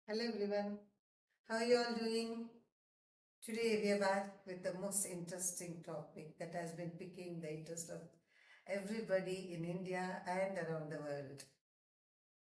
Hello everyone, how are you all doing? Today we are back with the most interesting topic that has been piquing the interest of everybody in India and around the world.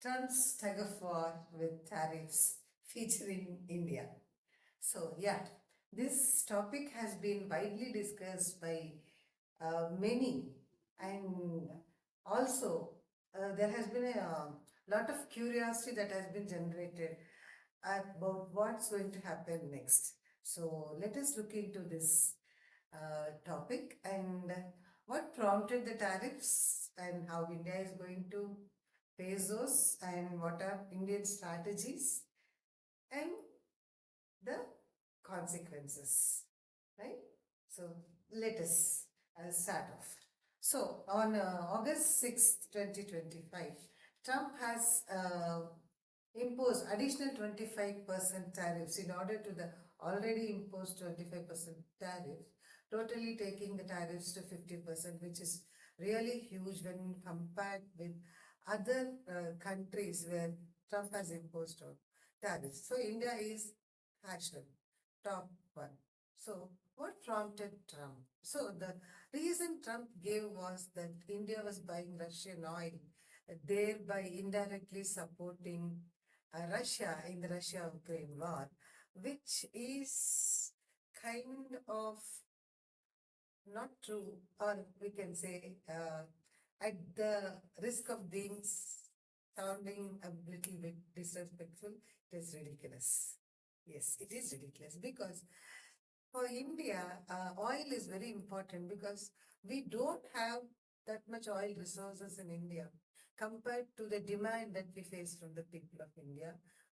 Trump's tug of war with tariffs featuring India. So, yeah, this topic has been widely discussed by many, and also there has been a lot of curiosity that has been generated about what's going to happen next. So, let us look into this topic and what prompted the tariffs and how India is going to face those and what are Indian strategies and the consequences, right? So let us start off. So on August 6th, 2025, Trump has imposed additional 25% tariffs in order to the already imposed 25% tariff, totally taking the tariffs to 50%, which is really huge when compared with other countries where Trump has imposed tariffs. So India is national top one. So what prompted Trump? So the reason Trump gave was that India was buying Russian oil, thereby indirectly supporting Russia in the Russia-Ukraine war, which is kind of not true, or we can say at the risk of being sounding a little bit disrespectful, it is ridiculous. Yes, it is ridiculous because for India, oil is very important because we don't have that much oil resources in India compared to the demand that we face from the people of India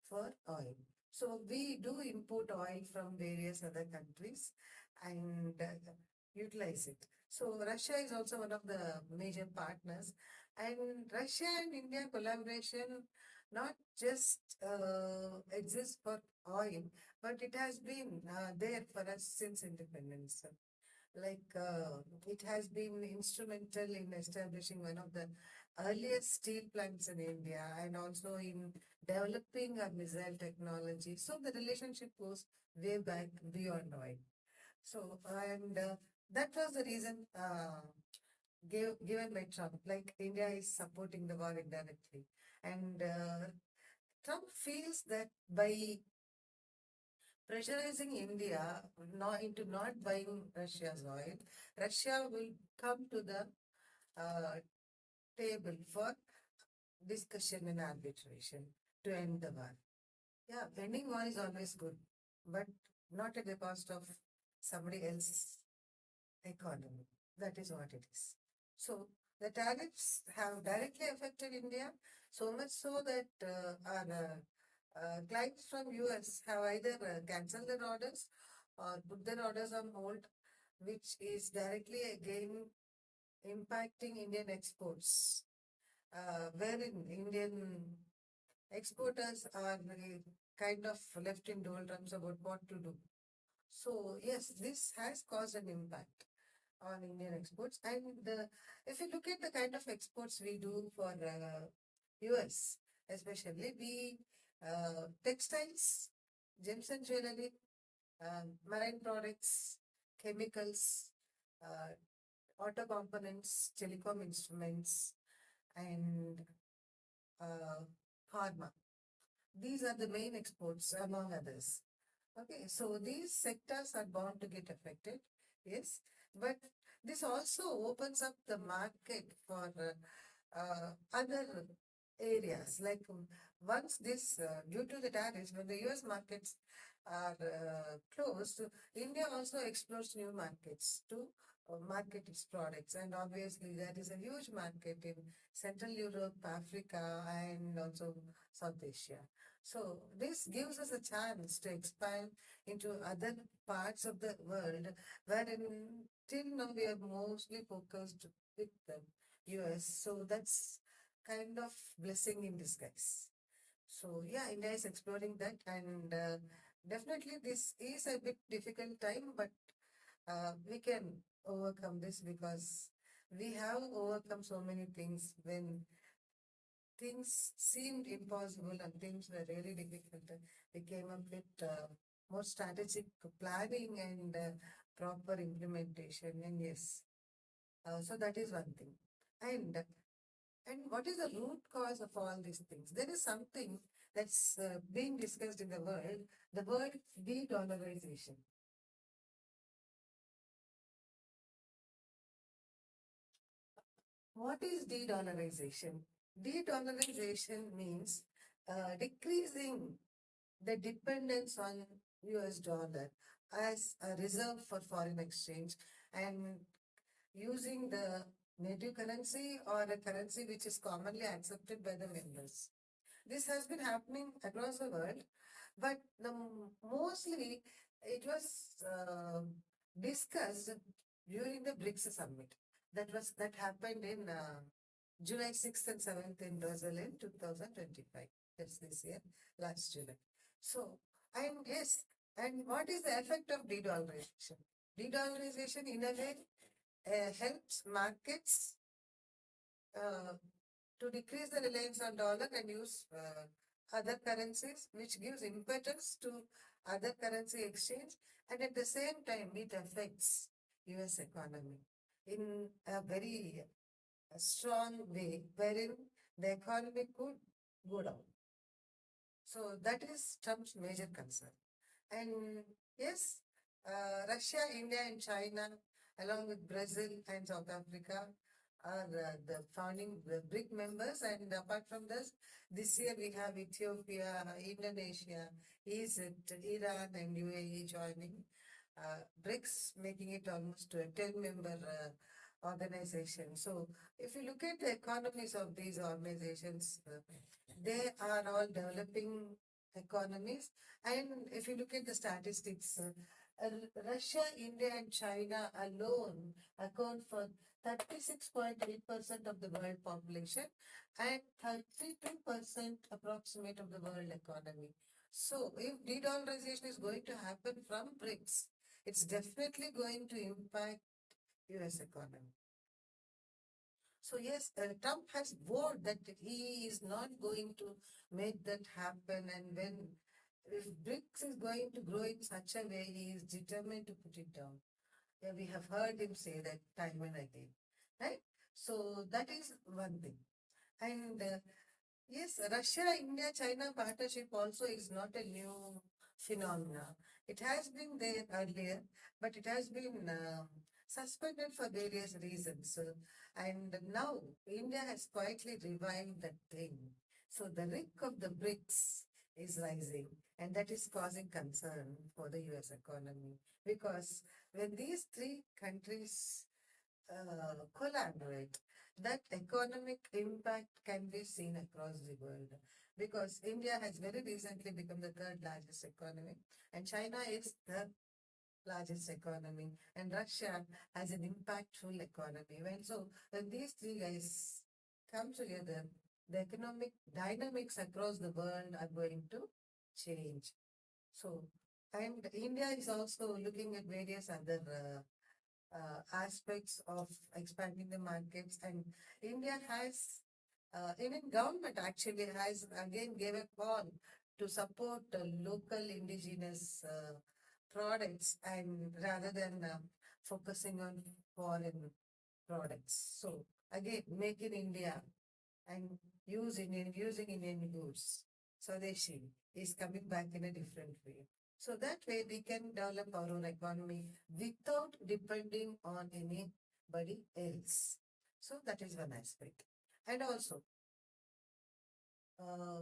for oil. So we do import oil from various other countries and utilize it. So Russia is also one of the major partners, and Russia and India collaboration not just exists for oil, but it has been there for us since independence. Like it has been instrumental in establishing one of the earliest steel plants in India and also in developing a missile technology. So the relationship goes way back beyond oil. So, and that was the reason given by Trump, like India is supporting the war indirectly. And Trump feels that by pressurizing India not into not buying Russia's oil, Russia will come to the uh, table for discussion and arbitration to end the war. Yeah, ending war is always good, but not at the cost of somebody else's economy. That is what it is. So the tariffs have directly affected India, so much so that our clients from US have either cancelled their orders or put their orders on hold, which is directly again impacting Indian exports, wherein Indian exporters are kind of left in doldrums about what to do. So yes, this has caused an impact on Indian exports. And if you look at the kind of exports we do for US, especially we textiles, gems and jewelry, marine products, chemicals, auto components, telecom instruments, and uh, pharma. These are the main exports among others. Okay, so these sectors are bound to get affected, yes, but this also opens up the market for other areas. Like once this, due to the tariffs, when the US markets are closed, India also explores new markets to market its products. And obviously, there is a huge market in Central Europe, Africa, and also South Asia. So this gives us a chance to expand into other parts of the world wherein till now we are mostly focused with the US. So that's kind of blessing in disguise. So yeah, India is exploring that and definitely this is a bit difficult time, but we can overcome this because we have overcome so many things when things seemed impossible and things were really difficult, we came up with more strategic planning and proper implementation. And yes, so that is one thing. And what is the root cause of all these things? There is something that's being discussed in the word de-dollarization. What is de-dollarization? De-dollarization means decreasing the dependence on US dollar as a reserve for foreign exchange and using the native currency or a currency which is commonly accepted by the members. This has been happening across the world, but mostly it was discussed during the BRICS summit. That happened in July 6th and 7th in Brazil in 2025. That's this year, last July. So, and yes, and what is the effect of de-dollarization? De-dollarization in a way helps markets uh, to decrease the reliance on dollar and use other currencies, which gives impetus to other currency exchange, and at the same time it affects US economy in a very strong way, wherein the economy could go down. So that is Trump's major concern. And yes, Russia, India, and China, along with Brazil and South Africa, are the founding the BRIC members. And apart from this year we have Ethiopia, Indonesia, Egypt, Iran, and UAE joining. BRICS making it almost to a 10-member organization. So if you look at the economies of these organizations, they are all developing economies. And if you look at the statistics, Russia, India, and China alone account for 36.8% of the world population and 32% approximate of the world economy. So, if de-dollarization is going to happen from BRICS, it's definitely going to impact US economy. So yes, Trump has vowed that he is not going to make that happen. And when if BRICS is going to grow in such a way, he is determined to put it down. Yeah, we have heard him say that time and again, right? So that is one thing. And yes, Russia-India-China partnership also is not a new phenomena. It has been there earlier, but it has been suspended for various reasons. And now India has quietly revived that thing. So the risk of the BRICS is rising, and that is causing concern for the US economy. Because when these three countries collaborate, that economic impact can be seen across the world. Because India has very recently become the third largest economy, and China is the largest economy, and Russia has an impactful economy. When these three guys come together, the economic dynamics across the world are going to change. So, and India is also looking at various other aspects of expanding the markets. And India has, even government actually has again gave a call to support local indigenous products and rather than focusing on foreign products. So again, make in India and using Indian goods. Swadeshi is coming back in a different way. So that way we can develop our own economy without depending on anybody else. So that is one aspect. And also, uh,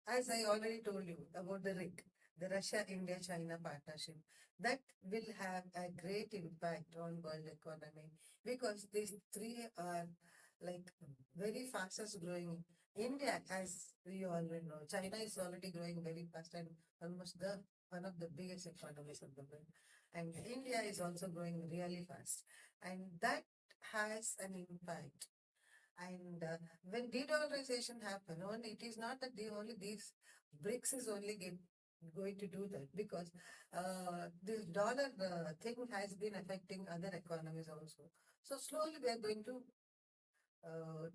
as I already told you about the RIC, the Russia-India-China partnership, that will have a great impact on world economy because these three are like very fastest growing. India, as we already know, China is already growing very fast and almost the one of the biggest economies of the world. And India is also growing really fast. And that has an impact. And when de-dollarization happen, only it is not that only these BRICS is only going to do that because this dollar thing has been affecting other economies also. So slowly we are going to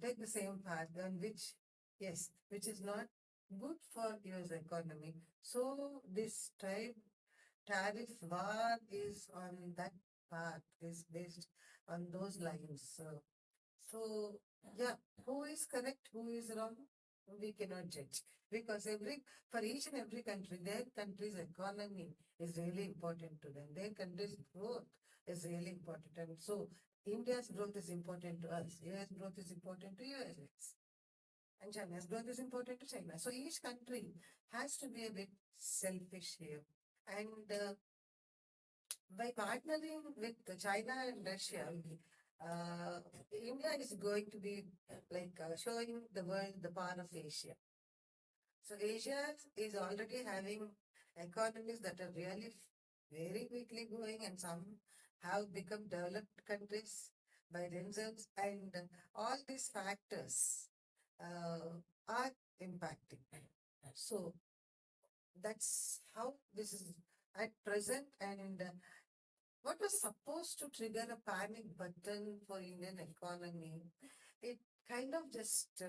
take the same path on which Yes, which is not good for US economy. So this tariff war is on that path, is based on those lines. So yeah, who is correct, who is wrong, we cannot judge, because for each and every country, their country's economy is really important to them. Their country's growth is really important, and so India's growth is important to us. US growth is important to US, and China's growth is important to China. So each country has to be a bit selfish here, and by partnering with China and Russia, uh, India is going to be like showing the world the power of Asia. So Asia is already having economies that are really very quickly growing, and some have become developed countries by themselves, and all these factors are impacting. So that's how this is at present, and what was supposed to trigger a panic button for Indian economy, it kind of just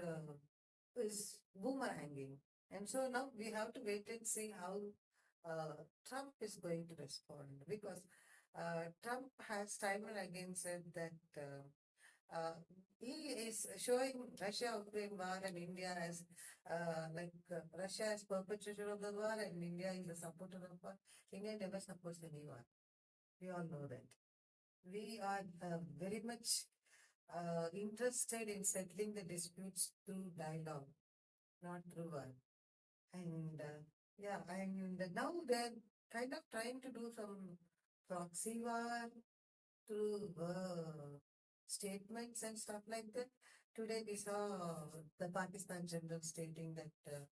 is boomeranging. And so now we have to wait and see how Trump is going to respond, because Trump has time and again said that he is showing Russia-Ukraine war and India as Russia as perpetrator of the war and India is the supporter of war. India never supports any war. We all know that. We are very much interested in settling the disputes through dialogue, not through war. And yeah, and now they're kind of trying to do some proxy war through statements and stuff like that. Today we saw the Pakistan general stating that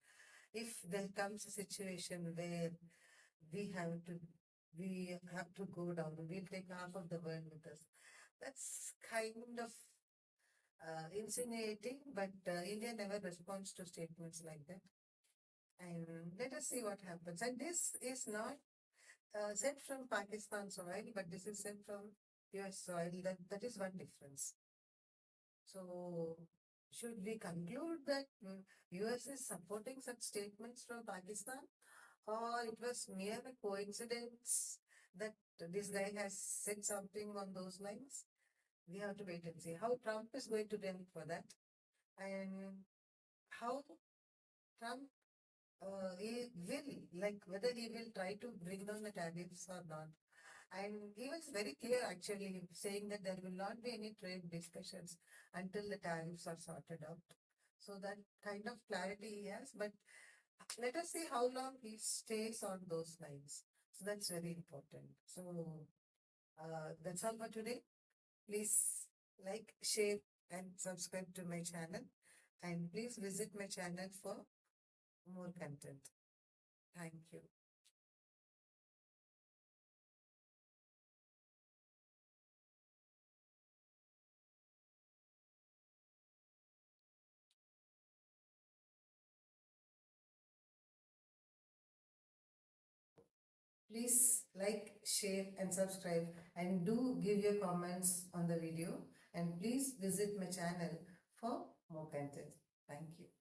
if there comes a situation where we have to we have to go down, we'll take half of the world with us. That's kind of insinuating, but India never responds to statements like that. And let us see what happens. And this is not sent from Pakistan soil, but this is sent from US soil. That is one difference. So, should we conclude that US is supporting such statements from Pakistan, or it was mere a coincidence that this guy has said something on those lines? We have to wait and see how Trump is going to deal for that, and how Trump he will, like whether he will try to bring down the tariffs or not. And he was very clear actually, saying that there will not be any trade discussions until the tariffs are sorted out. So that kind of clarity he has, but let us see how long he stays on those lines. So that's very important. So that's all for today. Please like, share, and subscribe to my channel. And please visit my channel for more content. Thank you. Please like, share, and subscribe, and do give your comments on the video. And please visit my channel for more content. Thank you.